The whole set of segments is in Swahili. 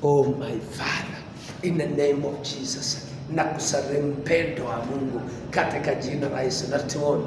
Oh my Father, in the name of Jesus, na kusalimu mpendo wa Mungu katika jina la Yesu. Na tuone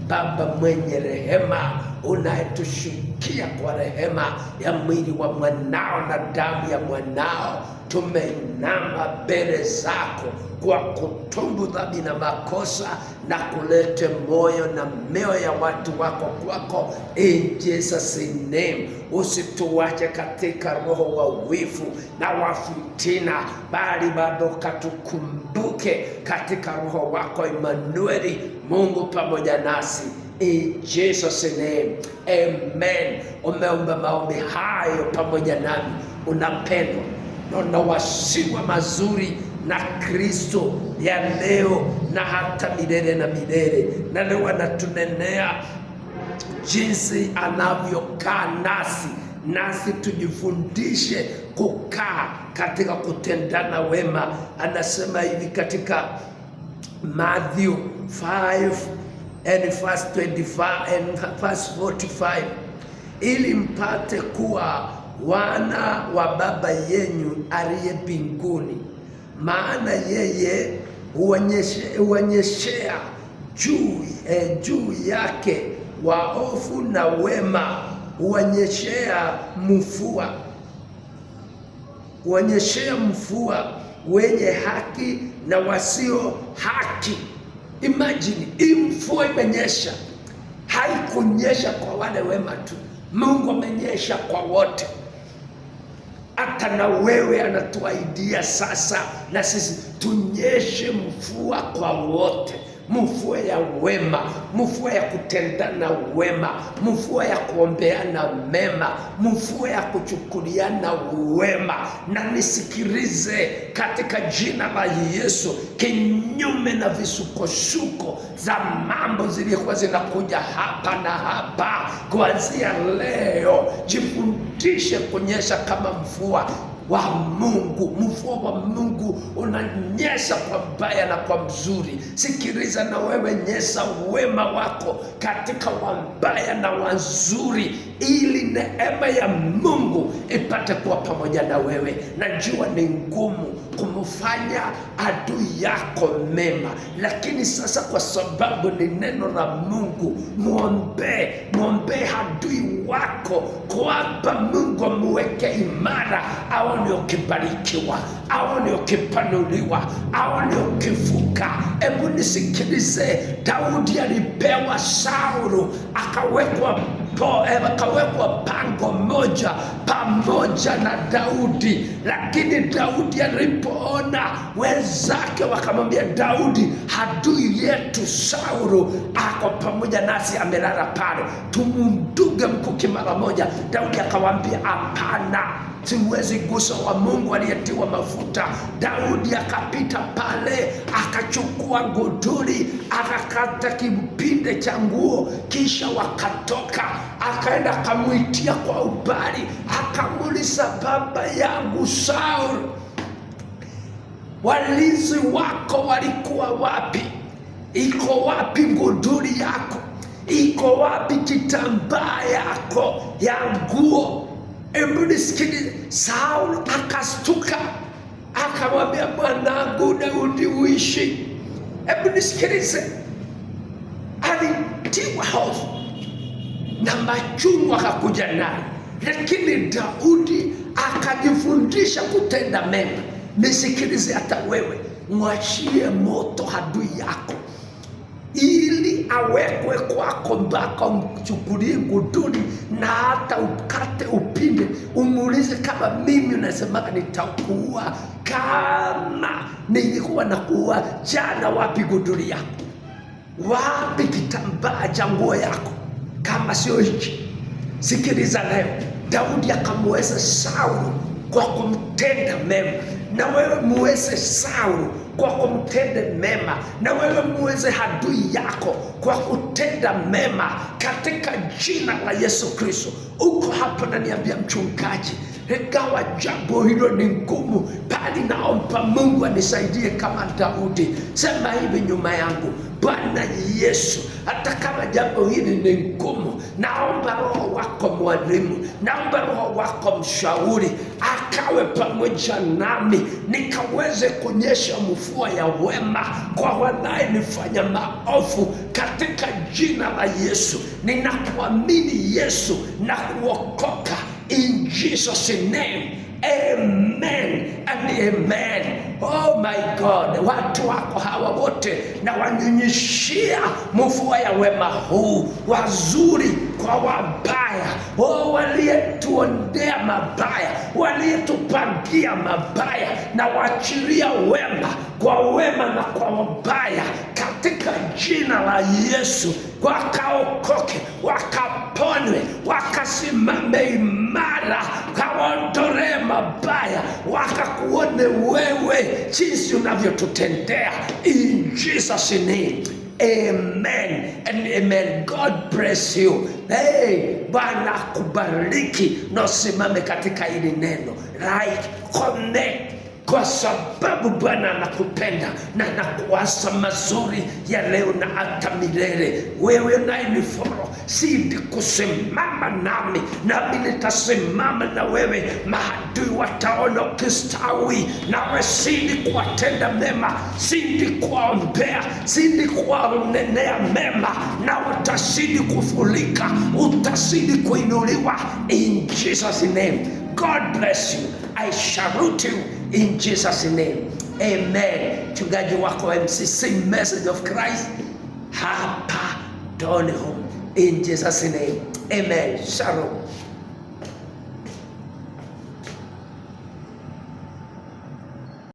Baba mwenye rehema, unayetushukia kwa rehema ya mwili wa mwanao na damu ya mwanao, tumeinama mbele zako kwa kutubu dhambi na makosa na kulete moyo na mioyo ya watu wako kwako, in Jesus name. Usituache katika roho wa wivu na wa fitina, bali bado katukumbuke katika roho wako Emmanueli, Mungu pamoja nasi, in Jesus name, amen. Umeomba maombi hayo pamoja nami, unapendwa na wasiwa mazuri na Kristo ya leo na hata milele na milele. Na leo anatunenea jinsi anavyokaa nasi tujifundishe kukaa katika kutendana wema. Anasema hivi katika Matthew 5 and verse 25 and verse 45, ili mpate kuwa wana wa Baba yenu aliye mbinguni, maana yeye huonyeshea juu yake waovu na wema, huonyeshea mvua wenye haki na wasio haki. Imagine, hii mvua imenyesha, haikunyesha kwa wale wema tu, Mungu amenyesha kwa wote. Hata na wewe anatuahidia sasa na sisi tunyeshe mvua kwa wote, mvua ya wema, mvua ya kutendana wema, mvua ya kuombeana mema, mvua ya kuchukuliana wema. Na nisikilize katika jina la Yesu, kinyume na visukosuko za mambo zilikuwa zinakuja hapa na hapa, kuanzia leo jifundishe kunyesha kama mvua wa Mungu. Mvua wa Mungu unanyesha kwa mbaya na kwa mzuri. Sikiliza na wewe, nyesha wema wako katika wambaya na wazuri, ili neema ya Mungu ipate kuwa pamoja na wewe. Najua ni ngumu kumfanya adui yako mema, lakini sasa kwa sababu ni neno la Mungu, muombe adui wako kwamba Mungu amuweke imara, aone ukibarikiwa, aone ukipanuliwa, aone ukivuka. Hebu nisikilize, Daudi alipewa Saulu, akawekwa pango moja pamoja na Daudi, lakini Daudi alipoona wenzake wakamwambia Daudi, adui yetu Saulu ako pamoja nasi, amelala pale, tumunduge mkuki mara moja. Daudi akawaambia, hapana, siwezi gusa wa Mungu aliyetiwa mafuta. Daudi akapita pale, akachukua nguduri, akakata kipinde cha nguo, kisha wakatoka. Akaenda akamwitia kwa ubali, akamuuliza, baba yangu Saul, walinzi wako walikuwa wapi? Iko wapi nguduri yako? Iko wapi kitambaa yako ya nguo? Hebu nisikilize. Saul akastuka, akamwambia, mwanangu Daudi uishi. Hebu nisikilize, alitiwa hofu na machungu akakuja naye, lakini Daudi akajifundisha kutenda mema. Nisikilize, hata wewe mwachie moto adui yako, ili awekwe kwako mpaka umchukulie nguduri na hata ukate upinde. Umuulize, kama mimi unasema nitakuua, kama nilikuwa nakuua jana, wapi nguduri yako? Wapi kitambaa cha nguo yako kama sio hiki? Sikiliza leo, Daudi akamweza Saulu kwa kumtenda mema, na wewe muweze Saulu kwa kumtenda mema, na wewe muweze adui yako kwa kutenda mema, katika jina la Yesu Kristo. Uko hapo na niambia, mchungaji, ingawa jambo hilo ni ngumu, mahali naomba Mungu anisaidie kama Daudi. Sema hivi nyuma yangu: Bwana Yesu, hata kama jambo hili ni ngumu, naomba Roho wako mwalimu, naomba Roho wako mshauri akawe pamoja nami, nikaweze kuonyesha mvua ya wema kwa wanayenifanya maovu, katika jina la Yesu. Ninakuamini Yesu na kuokoka, in Jesus name. Amen and amen. Oh my God, watu wako hawa wote na wanyunyishia mvua ya wema huu, wazuri kwa wabaya. Oh, walietuondea mabaya, walietupangia mabaya, na waachilia wema kwa wema na kwa wabaya, katika jina la Yesu. Wakaokoke, wakaponywe, wakasimame imara, kawaondolee mabaya, wakakuone wewe jinsi unavyotutendea, in Jesus name. Amen and amen. God bless you. Hey, Bwana kubariki na usimame katika hili neno. Like, connect, kwa sababu Bwana anakupenda na anakuasa mazuri ya leo na hata milele. Wewe unayenifollow, zidi kusimama nami nitasimama na wewe. Maadui wataona ukistawi, nawe zidi kuwatenda mema, zidi kuwaombea, zidi kuwanenea mema, na utazidi kufurika, utazidi kuinuliwa, in Jesus name. God bless you. I salute you in Jesus name. Amen. Mchungaji wako MCC Message of Christ hapa Donholm, in Jesus name. Amen. Shalom.